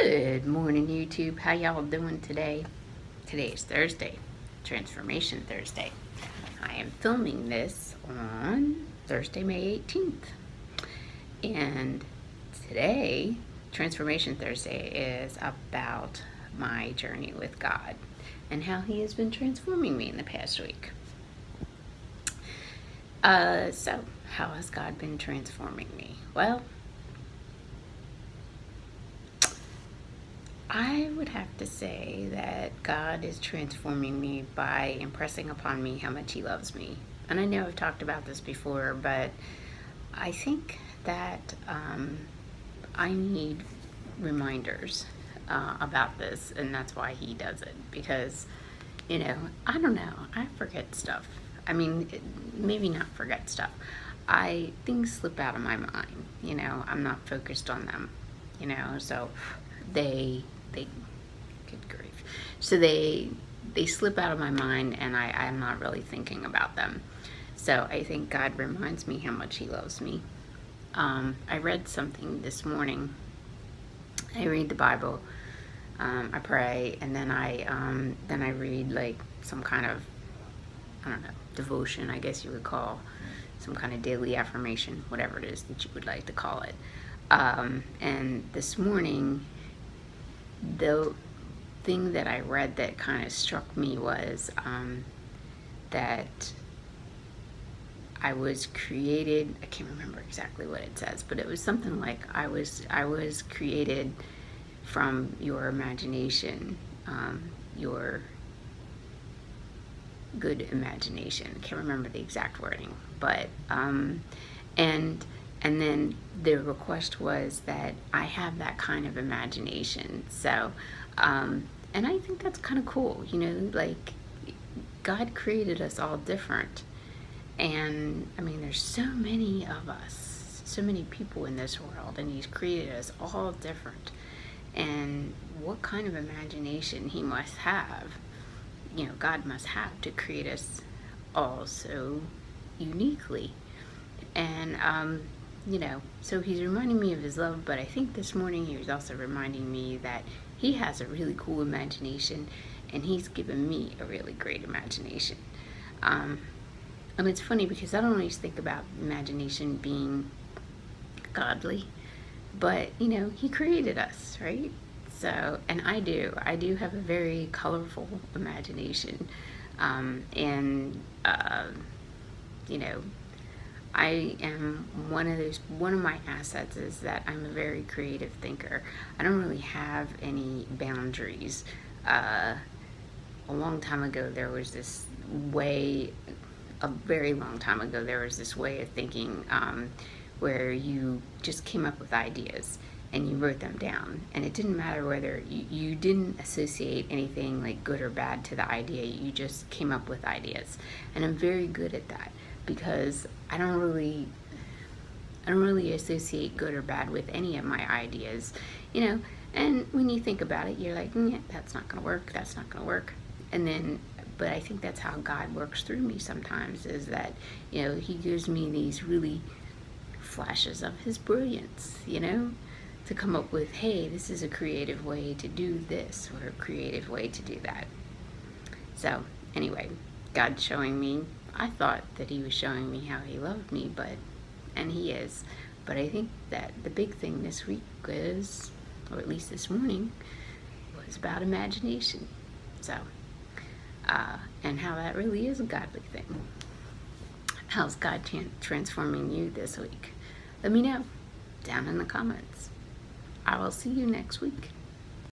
Good morning, YouTube. How y'all doing today? Today is Thursday, Transformation Thursday. I am filming this on Thursday, May 18th. And today, Transformation Thursday is about my journey with God and how He has been transforming me in the past week. So, how has God been transforming me? Well, I would have to say that God is transforming me by impressing upon me how much He loves me. And I know I've talked about this before, but I think that I need reminders about this, and that's why He does it. Because, you know, I don't know, I forget stuff. I mean, maybe not forget stuff. Things slip out of my mind, you know, I'm not focused on them, you know, so they good grief. So they slip out of my mind, and I'm not really thinking about them. So I think God reminds me how much He loves me. I read something this morning. I read the Bible, I pray, and then I read like some kind of, I don't know, devotion, I guess you would call, some kind of daily affirmation, whatever it is that you would like to call it. And this morning, the thing that I read that kind of struck me was that I was created, I can't remember exactly what it says, but it was something like I was created from your imagination, your good imagination. I can't remember the exact wording, but and then the request was that I have that kind of imagination. So, and I think that's kind of cool, you know, like God created us all different. And I mean, there's so many of us, so many people in this world, and He's created us all different. And what kind of imagination He must have, you know, God must have to create us all so uniquely. And, you know, so He's reminding me of His love, but I think this morning He was also reminding me that He has a really cool imagination, and He's given me a really great imagination. And it's funny because I don't always think about imagination being godly, but, you know, He created us, right? So, and I do have a very colorful imagination, and, you know, I am one of my assets is that I'm a very creative thinker. I don't really have any boundaries. A long time ago, there was this way, a very long time ago, there was this way of thinking where you just came up with ideas and you wrote them down, and it didn't matter whether you didn't associate anything like good or bad to the idea. You just came up with ideas, and I'm very good at that because I don't really associate good or bad with any of my ideas, you know. And when you think about it, you're like, yeah, that's not gonna work, that's not gonna work. And then, but I think that's how God works through me sometimes, is that, you know, He gives me these really flashes of His brilliance, you know, to come up with, hey, this is a creative way to do this, or a creative way to do that. So anyway, God's showing me, I thought that He was showing me how He loved me, and He is. But I think that the big thing this week was, or at least this morning, was about imagination. So, and how that really is a godly thing. How's God transforming you this week? Let me know down in the comments. I will see you next week.